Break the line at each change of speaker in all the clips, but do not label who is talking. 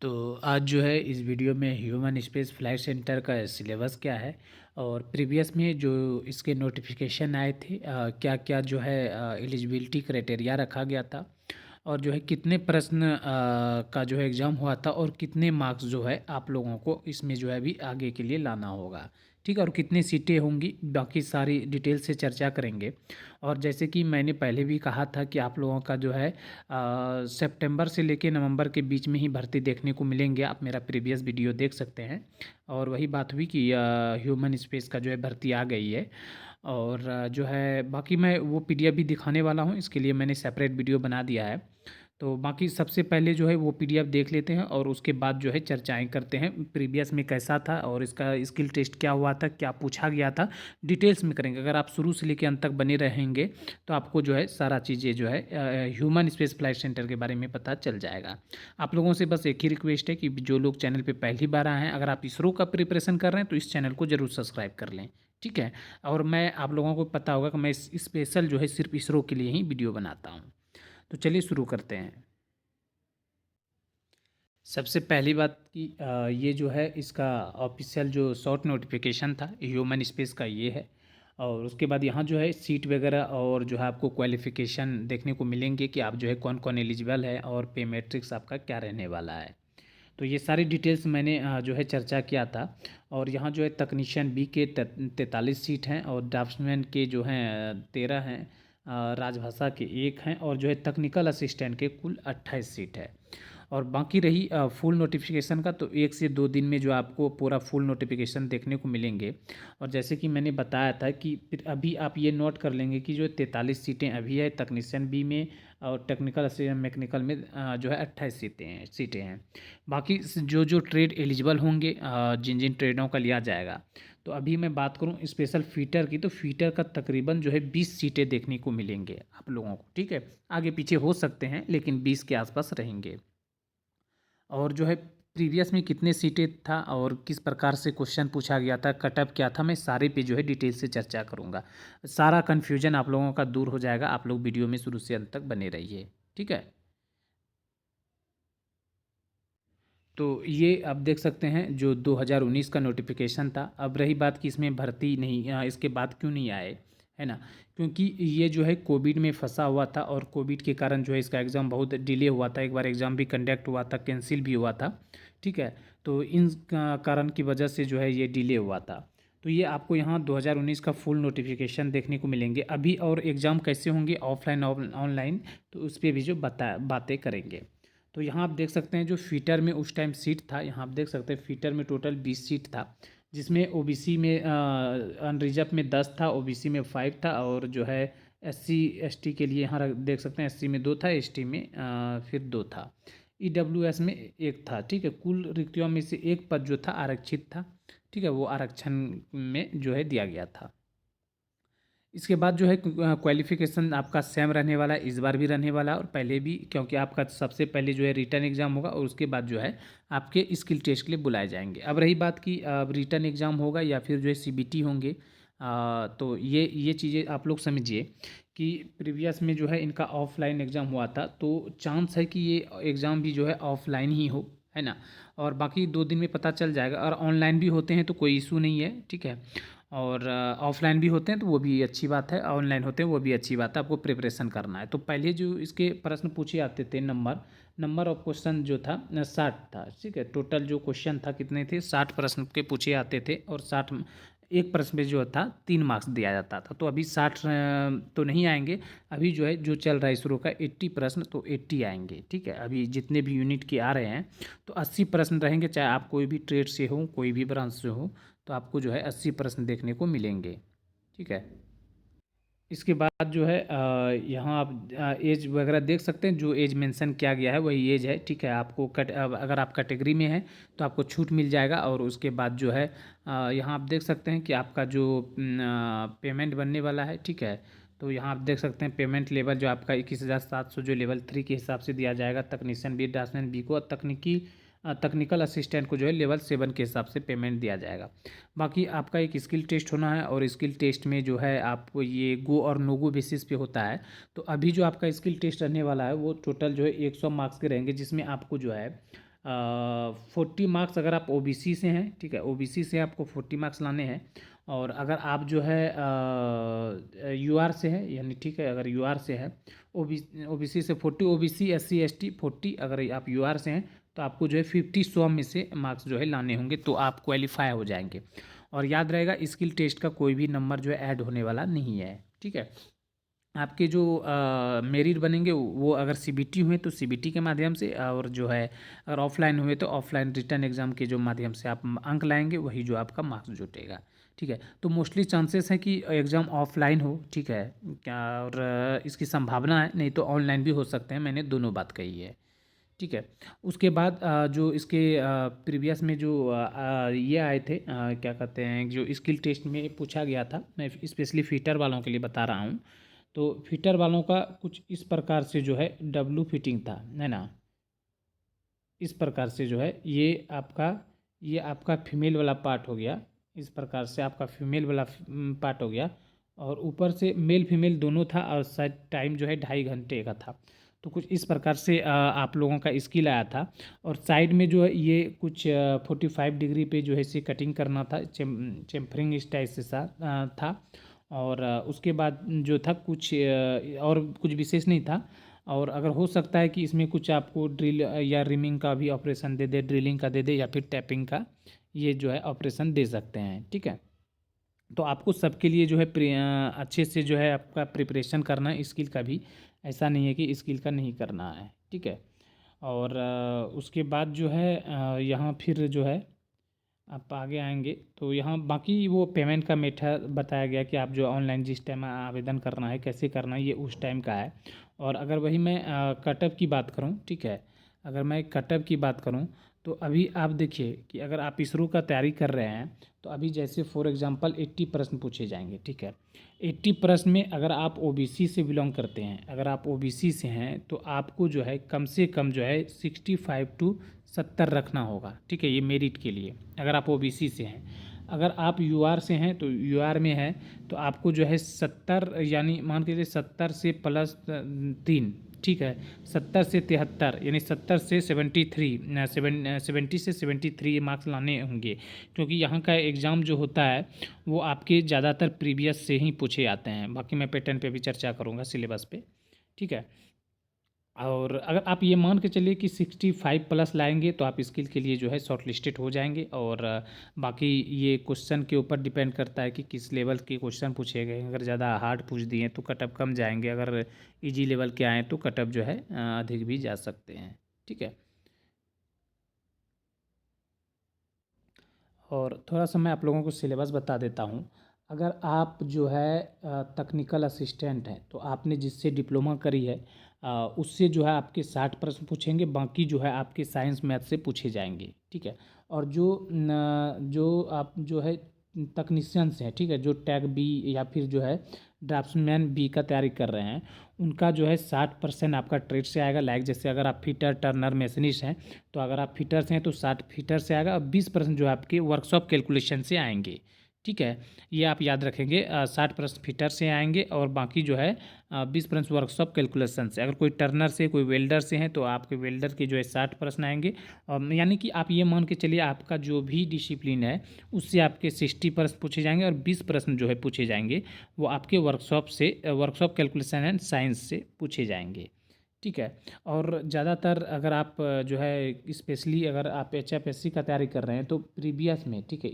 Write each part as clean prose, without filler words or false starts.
तो आज जो है इस वीडियो में ह्यूमन स्पेस फ्लाइट सेंटर का सिलेबस क्या है और प्रीवियस में जो इसके नोटिफिकेशन आए थे क्या क्या जो है एलिजिबिलिटी क्राइटेरिया रखा गया था और जो है कितने प्रश्न का जो है एग्ज़ाम हुआ था और कितने मार्क्स जो है आप लोगों को इसमें जो है अभी आगे के लिए लाना होगा। ठीक है, और कितनी सीटें होंगी बाकी सारी डिटेल से चर्चा करेंगे। और जैसे कि मैंने पहले भी कहा था कि आप लोगों का जो है सितंबर से लेके नवंबर के बीच में ही भर्ती देखने को मिलेंगे। आप मेरा प्रीवियस वीडियो देख सकते हैं। और वही बात हुई कि ह्यूमन स्पेस का जो है भर्ती आ गई है। और जो है बाकी मैं वो पीडीएफ भी दिखाने वाला हूँ, इसके लिए मैंने सेपरेट वीडियो बना दिया है। तो बाकी सबसे पहले जो है वो पीडीएफ देख लेते हैं और उसके बाद जो है चर्चाएं करते हैं प्रीवियस में कैसा था और इसका स्किल टेस्ट क्या हुआ था, क्या पूछा गया था, डिटेल्स में करेंगे। अगर आप शुरू से लेकर अंत तक बने रहेंगे तो आपको जो है सारा चीज़ें जो है ह्यूमन स्पेस फ्लाइट सेंटर के बारे में पता चल जाएगा। आप लोगों से बस एक ही रिक्वेस्ट है कि जो लोग चैनल पे पहली बार आए हैं, अगर आप इसरो का प्रिपरेशन कर रहे हैं तो इस चैनल को ज़रूर सब्सक्राइब कर लें। ठीक है, और मैं आप लोगों को पता होगा कि मैं स्पेशल जो है सिर्फ इसरो के लिए ही वीडियो बनाता हूँ। तो चलिए शुरू करते हैं। सबसे पहली बात कि ये जो है इसका ऑफिशियल जो शॉर्ट नोटिफिकेशन था ह्यूमन स्पेस का ये है। और उसके बाद यहाँ जो है सीट वगैरह और जो है आपको क्वालिफ़िकेशन देखने को मिलेंगे कि आप जो है कौन कौन एलिजिबल है और पे मैट्रिक्स आपका क्या रहने वाला है। तो ये सारी डिटेल्स मैंने जो है चर्चा किया था। और यहाँ जो है तकनीशियन बी के 43 सीट हैं और ड्राफ्ट्समैन के जो हैं 13 हैं, राजभाषा के 1 हैं और जो है टेक्निकल असिस्टेंट के कुल 28 सीट है। और बाकी रही फुल नोटिफिकेशन का, तो 1 से 2 दिन में जो आपको पूरा फुल नोटिफिकेशन देखने को मिलेंगे। और जैसे कि मैंने बताया था कि फिर अभी आप ये नोट कर लेंगे कि जो 43 सीटें अभी है तकनीशियन बी में और टेक्निकल असिस्टेंट मैकेनिकल में जो है 28 सीटें हैं। बाकी जो जो ट्रेड एलिजिबल होंगे, जिन जिन ट्रेडों का लिया जाएगा। तो अभी मैं बात करूं स्पेशल फीटर की, तो फीटर का तकरीबन जो है 20 सीटें देखने को मिलेंगे आप लोगों को। ठीक है, आगे पीछे हो सकते हैं लेकिन 20 के आसपास रहेंगे। और जो है प्रीवियस में कितने सीटें था और किस प्रकार से क्वेश्चन पूछा गया था, कटअप क्या था, मैं सारे पे जो है डिटेल से चर्चा करूँगा। सारा कन्फ्यूजन आप लोगों का दूर हो जाएगा। आप लोग वीडियो में शुरू से अंत तक बने रहिए। ठीक है, तो ये आप देख सकते हैं जो 2019 का नोटिफिकेशन था। अब रही बात कि इसमें भर्ती नहीं इसके बाद क्यों नहीं आए, है ना। क्योंकि ये जो है कोविड में फंसा हुआ था और कोविड के कारण जो है इसका एग्ज़ाम बहुत डिले हुआ था। एक बार एग्ज़ाम भी कंडक्ट हुआ था, कैंसिल भी हुआ था। ठीक है, तो इन कारण की वजह से जो है ये डिले हुआ था। तो ये आपको यहाँ 2019 का फुल नोटिफिकेशन देखने को मिलेंगे अभी। और एग्ज़ाम कैसे होंगे, ऑफलाइन ऑनलाइन, तो उस पर भी जो बातें करेंगे। तो यहाँ आप देख सकते हैं जो फीटर में उस टाइम सीट था, यहाँ आप देख सकते हैं फीटर में टोटल 20 सीट था। जिसमें ओबीसी में अनरिजर्व में 10 था, ओबीसी में 5 था और जो है एससी एसटी के लिए यहाँ देख सकते हैं एससी में 2 था, एसटी में फिर 2 था, ईडब्ल्यूएस में 1 था। ठीक है, कुल रिक्तियों में से एक पद जो था आरक्षित था। ठीक है, वो आरक्षण में जो है दिया गया था। इसके बाद जो है क्वालिफिकेशन आपका सेम रहने वाला है, इस बार भी रहने वाला है और पहले भी, क्योंकि आपका सबसे पहले जो है रिटर्न एग्ज़ाम होगा और उसके बाद जो है आपके स्किल टेस्ट के लिए बुलाए जाएंगे। अब रही बात कि अब रिटर्न एग्ज़ाम होगा या फिर जो है सीबीटी होंगे। तो ये चीज़ें आप लोग समझिए कि प्रीवियस में जो है इनका ऑफलाइन एग्ज़ाम हुआ था, तो चांस है कि ये एग्ज़ाम भी जो है ऑफलाइन ही हो, है ना। और बाकी 2 दिन में पता चल जाएगा। और ऑनलाइन भी होते हैं तो कोई इशू नहीं है। ठीक है, और ऑफलाइन भी होते हैं तो वो भी अच्छी बात है, ऑनलाइन होते हैं वो भी अच्छी बात है। आपको प्रिपरेशन करना है तो पहले जो इसके प्रश्न पूछे जाते थे, नंबर ऑफ क्वेश्चन जो था 60 था। ठीक है, टोटल जो क्वेश्चन था कितने थे, 60 प्रश्न के पूछे जाते थे और 60 एक प्रश्न पे जो था 3 मार्क्स दिया जाता था। तो अभी 60 तो नहीं आएंगे। अभी जो है जो चल रहा है इसरो का 80 प्रश्न, तो 80 आएंगे। ठीक है, अभी जितने भी यूनिट के आ रहे हैं तो 80 प्रश्न रहेंगे, चाहे आप कोई भी ट्रेड से हो, कोई भी ब्रांच से हो, तो आपको जो है 80 प्रश्न देखने को मिलेंगे। ठीक है, इसके बाद जो है यहाँ आप एज वगैरह देख सकते हैं। जो एज मेंशन किया गया है वही एज है। ठीक है, आपको अगर आप कैटेगरी में हैं तो आपको छूट मिल जाएगा। और उसके बाद जो है यहाँ आप देख सकते हैं कि आपका जो पेमेंट बनने वाला है। ठीक है, तो यहाँ आप देख सकते हैं पेमेंट लेवल जो आपका 21,700 जो लेवल 3 के हिसाब से दिया जाएगा तकनीशियन बी ड्राफ्ट्समैन बी को, और टेक्निकल असिस्टेंट को जो है लेवल 7 के हिसाब से पेमेंट दिया जाएगा। बाकी आपका एक स्किल टेस्ट होना है और स्किल टेस्ट में जो है आपको ये गो और नो गो बेसिस पे होता है। तो अभी जो आपका स्किल टेस्ट रहने वाला है वो टोटल जो है 100 मार्क्स के रहेंगे, जिसमें आपको जो है 40 मार्क्स अगर आप ओबीसी से हैं, ठीक है, ओबीसी से आपको 40 मार्क्स लाने हैं। और अगर आप जो है यूआर से है, यानी ठीक है, अगर यूआर से है ओबीसी से 40, ओबीसी एससी एसटी 40, अगर आप यूआर से हैं तो आपको जो है 50 100 में से मार्क्स जो है लाने होंगे, तो आप क्वालिफाई हो जाएंगे। और याद रहेगा, स्किल टेस्ट का कोई भी नंबर जो है ऐड होने वाला नहीं है, ठीक है। आपके जो मेरिट बनेंगे वो अगर सीबीटी हुए तो सीबीटी के माध्यम से, और जो है अगर ऑफलाइन हुए तो ऑफलाइन रिटर्न एग्जाम के जो माध्यम से आप अंक लाएंगे, वही जो आपका मार्क्स जुटेगा, ठीक है। तो मोस्टली चांसेस है कि एग्ज़ाम ऑफलाइन हो, ठीक है, क्या, और इसकी संभावना है, नहीं तो ऑनलाइन भी हो सकते हैं, मैंने दोनों बात कही है, ठीक है। उसके बाद जो इसके प्रीवियस में जो ये आए थे, क्या कहते हैं, जो स्किल टेस्ट में पूछा गया था, मैं स्पेशली फिटर वालों के लिए बता रहा हूँ। तो फिटर वालों का कुछ इस प्रकार से जो है डब्लू फिटिंग था, है ना, इस प्रकार से जो है ये आपका फीमेल वाला पार्ट हो गया, इस प्रकार से आपका फीमेल वाला पार्ट हो गया, और ऊपर से मेल फीमेल दोनों था, और शायद टाइम जो है 2.5 घंटे का था। तो कुछ इस प्रकार से आप लोगों का स्किल आया था। और साइड में जो है ये कुछ 45 डिग्री पे जो है इसे कटिंग करना था, चेम्फरिंग स्टाइल से था। और उसके बाद जो था कुछ और कुछ विशेष नहीं था। और अगर हो सकता है कि इसमें कुछ आपको ड्रिल या रिमिंग का भी ऑपरेशन दे दे, ड्रिलिंग का दे दे, या फिर टैपिंग का, ये जो है ऑपरेशन दे सकते हैं, ठीक है। तो आपको सबके लिए जो है अच्छे से जो है आपका प्रिपरेशन करना है स्किल का भी, ऐसा नहीं है कि स्किल का नहीं करना है, ठीक है। और उसके बाद जो है यहाँ फिर जो है आप आगे आएंगे तो यहाँ बाकी वो पेमेंट का मेथड बताया गया कि आप जो ऑनलाइन जिस टाइम आवेदन करना है, कैसे करना है, ये उस टाइम का है। और अगर वही मैं कटअप की बात करूँ, ठीक है, अगर मैं कटअप की बात करूँ, तो अभी आप देखिए कि अगर आप इसरो का तैयारी कर रहे हैं, तो अभी जैसे फॉर एग्जांपल 80 प्रश्न पूछे जाएंगे, ठीक है। 80 प्रश्न में अगर आप ओबीसी से बिलोंग करते हैं, अगर आप ओबीसी से हैं, तो आपको जो है कम से कम जो है 65 to 70 रखना होगा, ठीक है, ये मेरिट के लिए, अगर आप ओबीसी से हैं। अगर आप यूआर से हैं, तो यूआर में है तो आपको जो है 70, यानी मान के चलिए 70 से प्लस 3, ठीक है, 70 से 73, यानी 70 से 73, 70 से 73 मार्क्स लाने होंगे। क्योंकि यहाँ का एग्ज़ाम जो होता है वो आपके ज़्यादातर प्रीवियस से ही पूछे आते हैं, बाकी मैं पैटर्न पे भी चर्चा करूँगा सिलेबस पे, ठीक है। और अगर आप ये मान के चलिए कि 65 प्लस लाएंगे तो आप स्किल के लिए जो है शॉर्ट लिस्टेड हो जाएंगे। और बाकी ये क्वेश्चन के ऊपर डिपेंड करता है कि किस लेवल के क्वेश्चन पूछे गए, अगर ज़्यादा हार्ड पूछ दिए तो कटअप कम जाएंगे, अगर इजी लेवल के आएँ तो कटअप जो है अधिक भी जा सकते हैं, ठीक है। और थोड़ा सा मैं आप लोगों को सिलेबस बता देता हूँ। अगर आप जो है टेक्निकल असिस्टेंट हैं, तो आपने जिससे डिप्लोमा करी है उससे जो है आपके 60 प्रश्न पूछेंगे, बाकी जो है आपके साइंस मैथ से पूछे जाएंगे, ठीक है। और जो आप जो है तकनीशियंस हैं, ठीक है, जो टैग बी या फिर जो है ड्राफ्ट्समैन बी का तैयारी कर रहे हैं, उनका जो है 60% आपका ट्रेड से आएगा। लाइक जैसे अगर आप फिटर टर्नर मैशनिस्ट हैं, तो अगर आप फिटर्स हैं तो 60 फिटर से आएगा, और 20% जो है आपके वर्कशॉप कैलकुलेशन से आएंगे, ठीक है। ये आप याद रखेंगे, 60% फिटर से आएंगे और बाकी जो है 20% वर्कशॉप कैलकुलेशन से। अगर कोई टर्नर से, कोई वेल्डर से हैं, तो आपके वेल्डर के जो है 60% आएंगे। और यानी कि आप ये मान के चलिए आपका जो भी डिसिप्लिन है उससे आपके 60% पूछे जाएंगे, और 20% जो है पूछे जाएंगे वो आपके वर्कशॉप से, वर्कशॉप कैलकुलेशन एंड साइंस से पूछे जाएंगे, ठीक है। और ज़्यादातर अगर आप जो है स्पेशली अगर आप एचएफएससी का तैयारी कर रहे हैं, तो प्रीवियस में, ठीक है,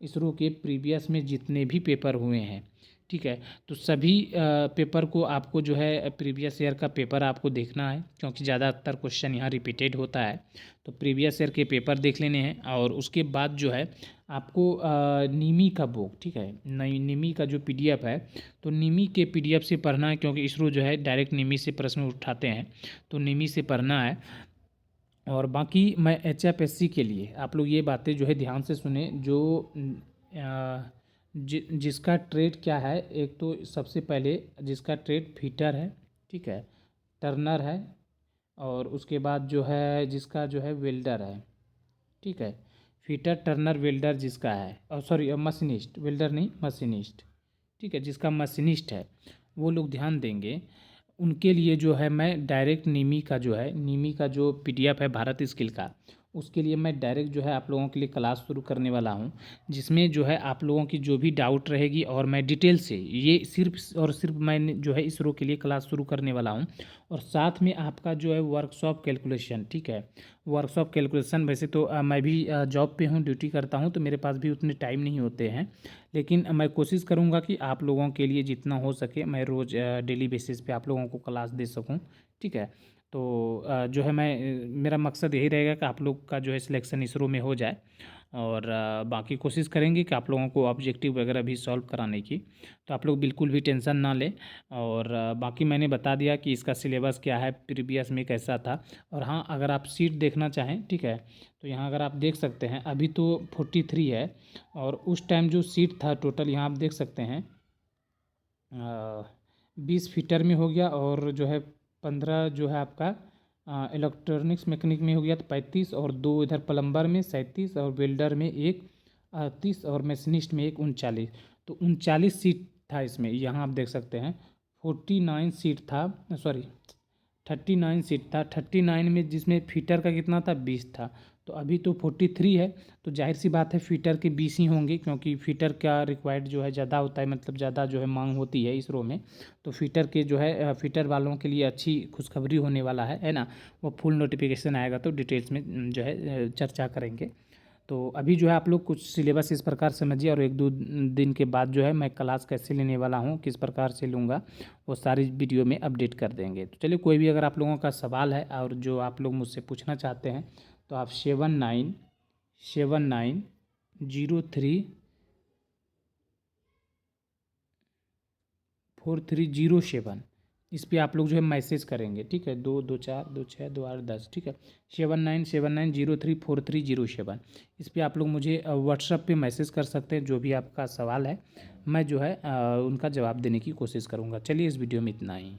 इसरो के प्रीवियस में जितने भी पेपर हुए हैं, ठीक है, तो सभी पेपर को आपको जो है प्रीवियस ईयर का पेपर आपको देखना है, क्योंकि ज़्यादातर क्वेश्चन यहाँ रिपीटेड होता है। तो प्रीवियस ईयर के पेपर देख लेने हैं, और उसके बाद जो है आपको नीमी का बुक, ठीक है, नीमी का जो पीडीएफ है, तो नीमी के पीडीएफ से पढ़ना है, क्योंकि इसरो जो है डायरेक्ट नीमी से प्रश्न उठाते हैं, तो नीमी से पढ़ना है। और बाकी मैं एचएफएससी के लिए आप लोग ये बातें जो है ध्यान से सुने, जो जिसका ट्रेड क्या है, एक तो सबसे पहले जिसका ट्रेड फीटर है, ठीक है, टर्नर है, और उसके बाद जो है जिसका जो है वेल्डर है, ठीक है, फीटर टर्नर वेल्डर जिसका है, और सॉरी मशीनिस्ट, वेल्डर नहीं मशीनिस्ट, ठीक है, जिसका मशीनिस्ट है वो लोग ध्यान देंगे। उनके लिए जो है मैं डायरेक्ट नीमी का जो पीडीएफ है भारत स्किल का, उसके लिए मैं डायरेक्ट जो है आप लोगों के लिए क्लास शुरू करने वाला हूं, जिसमें जो है आप लोगों की जो भी डाउट रहेगी और मैं डिटेल से ये सिर्फ और सिर्फ मैं जो है इसरो के लिए क्लास शुरू करने वाला हूं। और साथ में आपका जो है वर्कशॉप कैलकुलेशन, ठीक है, वर्कशॉप कैलकुलेशन। वैसे तो मैं भी जॉब पे हूँ, ड्यूटी करता हूँ, तो मेरे पास भी उतने टाइम नहीं होते हैं, लेकिन मैं कोशिश करूँगा कि आप लोगों के लिए जितना हो सके मैं रोज़ डेली बेसिस पे आप लोगों को क्लास दे सकूँ, ठीक है। तो जो है मेरा मकसद यही रहेगा कि आप लोग का जो है सिलेक्शन इसरो में हो जाए, और बाकी कोशिश करेंगे कि आप लोगों को ऑब्जेक्टिव वगैरह भी सॉल्व कराने की। तो आप लोग बिल्कुल भी टेंशन ना लें। और बाकी मैंने बता दिया कि इसका सिलेबस क्या है, प्रीवियस में कैसा था। और हाँ, अगर आप सीट देखना चाहें, ठीक है, तो यहाँ अगर आप देख सकते हैं अभी तो 43 है, और उस टाइम जो सीट था टोटल यहाँ आप देख सकते हैं 20 फीटर में हो गया, और जो है 15 जो है आपका इलेक्ट्रॉनिक्स मैकेनिक में हो गया तो 35, और 2 इधर प्लम्बर में 37, और वेल्डर में एक 38, और मशीनिस्ट में एक 39। तो 39 सीट था इसमें, यहाँ आप देख सकते हैं 49 सीट था, सॉरी 39 सीट था। 39 में जिसमें फीटर का कितना था, 20 था। तो अभी तो 43 है, तो जाहिर सी बात है फीटर के 20 ही होंगे, क्योंकि फीटर का रिक्वायर्ड जो है ज़्यादा होता है, मतलब ज़्यादा जो है मांग होती है इसरो में। तो फीटर के जो है फीटर वालों के लिए अच्छी खुशखबरी होने वाला है ना। वो फुल नोटिफिकेशन आएगा तो डिटेल्स में जो है चर्चा करेंगे। तो अभी जो है आप लोग कुछ सिलेबस इस प्रकार समझिए, और 1-2 दिन के बाद जो है मैं क्लास कैसे लेने वाला हूँ, किस प्रकार से लूँगा, वो सारी वीडियो में अपडेट कर देंगे। तो चलिए, कोई भी अगर आप लोगों का सवाल है और जो आप लोग मुझसे पूछना चाहते हैं, तो आप 79790307 इस पे आप लोग जो है मैसेज करेंगे, ठीक है, 22426262 ठीक है, 7979034307 इस पे आप लोग मुझे व्हाट्सएप पे मैसेज कर सकते हैं। जो भी आपका सवाल है मैं जो है उनका जवाब देने की कोशिश करूँगा। चलिए, इस वीडियो में इतना ही।